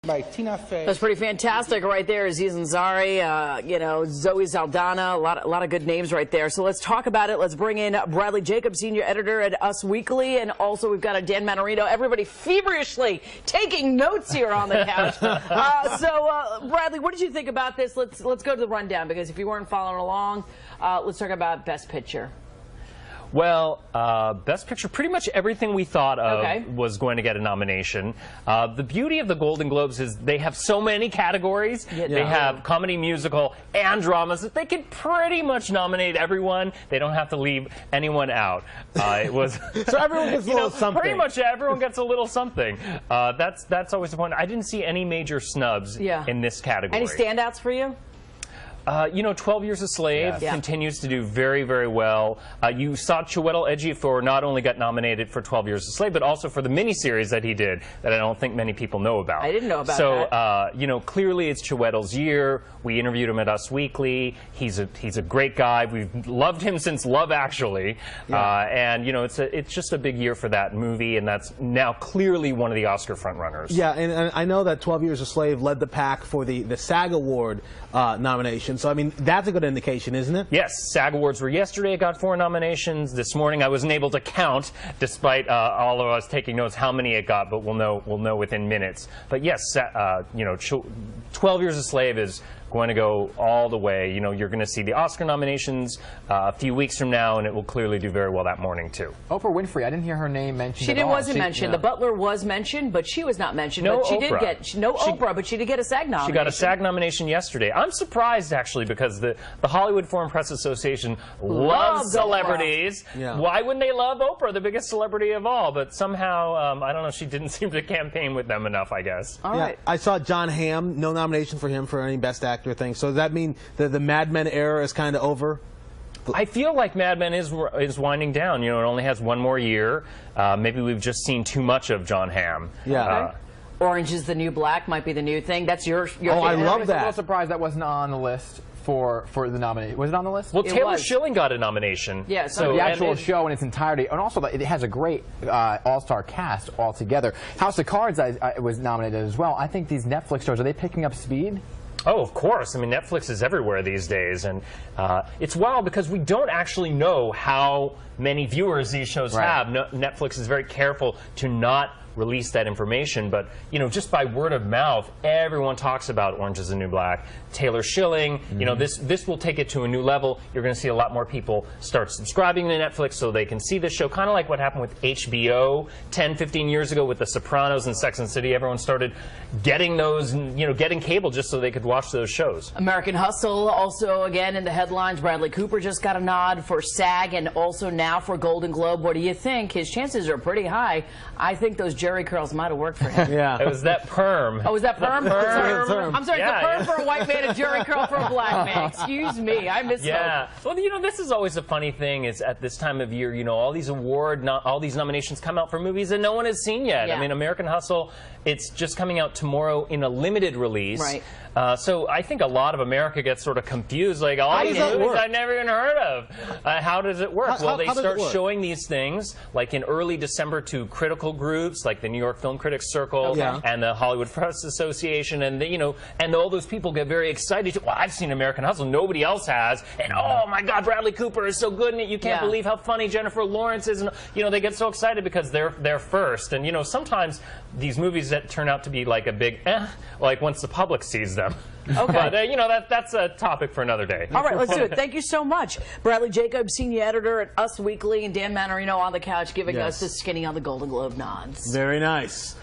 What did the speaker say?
by Tina Fey. That's pretty fantastic right there. Aziz Ansari, you know, Zoe Saldana, a lot of good names right there. So let's talk about it. Let's bring in Bradley Jacobs, senior editor at Us Weekly, and also we've got a Dan Manarino. Everybody feverishly taking notes here on the couch. Bradley, what did you think about this? Let's go to the rundown, because if you weren't following along, let's talk about Best Picture. Well, Best Picture, pretty much everything we thought of was going to get a nomination. The beauty of the Golden Globes is they have so many categories. Yeah. They have comedy, musical, and dramas that they can pretty much nominate everyone. They don't have to leave anyone out. It was so everyone gets a little something. Pretty much everyone gets a little something. That's always the point. I didn't see any major snubs in this category. Any standouts for you? You know, 12 Years a Slave continues to do very, very well. You saw Chiwetel Ejiofor not only got nominated for 12 Years a Slave, but also for the miniseries that he did that I don't think many people know about. I didn't know about that. So, you know, clearly it's Chiwetel's year. We interviewed him at Us Weekly. He's a great guy. We've loved him since Love Actually. And, you know, it's just a big year for that movie, and that's now clearly one of the Oscar frontrunners. Yeah, and I know that 12 Years a Slave led the pack for the SAG Award nomination. So, I mean, that's a good indication, isn't it? Yes. SAG Awards were yesterday. It got 4 nominations. This morning I wasn't able to count, despite all of us taking notes, how many it got, but we'll know within minutes. But yes, you know, 12 Years a Slave is going to go all the way. You know, you're going to see the Oscar nominations a few weeks from now, and it will clearly do very well that morning, too. Oprah Winfrey, I didn't hear her name mentioned She wasn't mentioned. The Butler was mentioned, but she was not mentioned. No but she Oprah. Did get Oprah, but she did get a SAG nomination. She got a SAG nomination yesterday. I'm surprised, actually, because the Hollywood Foreign Press Association loves celebrities. Yeah. Why wouldn't they love Oprah, the biggest celebrity of all? But somehow, I don't know, she didn't seem to campaign with them enough, I guess. All right. I saw John Hamm, no nomination for him for any Best Actor thing. So does that mean that the Mad Men era is kind of over? I feel like Mad Men is winding down. You know, it only has 1 more year. Maybe we've just seen too much of John Hamm. Yeah. Orange is the New Black might be the new thing. That's your Oh, I love that. I'm a little surprised that wasn't on the list for the nomination. Was it on the list? Well, Taylor Schilling got a nomination. Yeah, so the actual show in its entirety, and also it has a great all-star cast altogether. House of Cards was nominated as well. I think these Netflix shows, are they picking up speed? Oh, of course. I mean, Netflix is everywhere these days, and it's wild because we don't actually know how many viewers these shows have. Netflix is very careful to not release that information, but you know, just by word of mouth, everyone talks about Orange is the New Black. Taylor Schilling, you know, this will take it to a new level. You're going to see a lot more people start subscribing to Netflix so they can see this show, kind of like what happened with HBO 10, 15 years ago with The Sopranos and Sex and the City. Everyone started getting those, you know, getting cable just so they could watch those shows. American Hustle also again in the headlines. Bradley Cooper just got a nod for SAG and also now for Golden Globe. What do you think? His chances are pretty high. I think those Jerry curls might have worked for him. Yeah. It was that perm. Oh, was that perm? I'm sorry, the perm for a white man and Jerry curl for a black man. Excuse me, I misspoke. Yeah. Well, you know, this is always a funny thing is at this time of year, you know, all these nominations come out for movies that no one has seen yet. Yeah. I mean, American Hustle, it's just coming out tomorrow in a limited release. Right. So I think a lot of America gets sort of confused, like, all these movies I've never even heard of. How does it work? Well, they start showing these things, like in early December, to critical groups, like the New York Film Critics Circle and the Hollywood Press Association, and you know, and all those people get very excited. Well, I've seen American Hustle, nobody else has, and oh my God, Bradley Cooper is so good in it. You can't believe how funny Jennifer Lawrence is, and you know, they get so excited because they're first. And you know, sometimes these movies that turn out to be like a big like once the public sees them. Okay. But, you know, that's a topic for another day. All right, let's do it. Thank you so much. Bradley Jacobs, senior editor at Us Weekly, and Dan Manarino on the couch giving us the skinny on the Golden Globe nods. Very nice.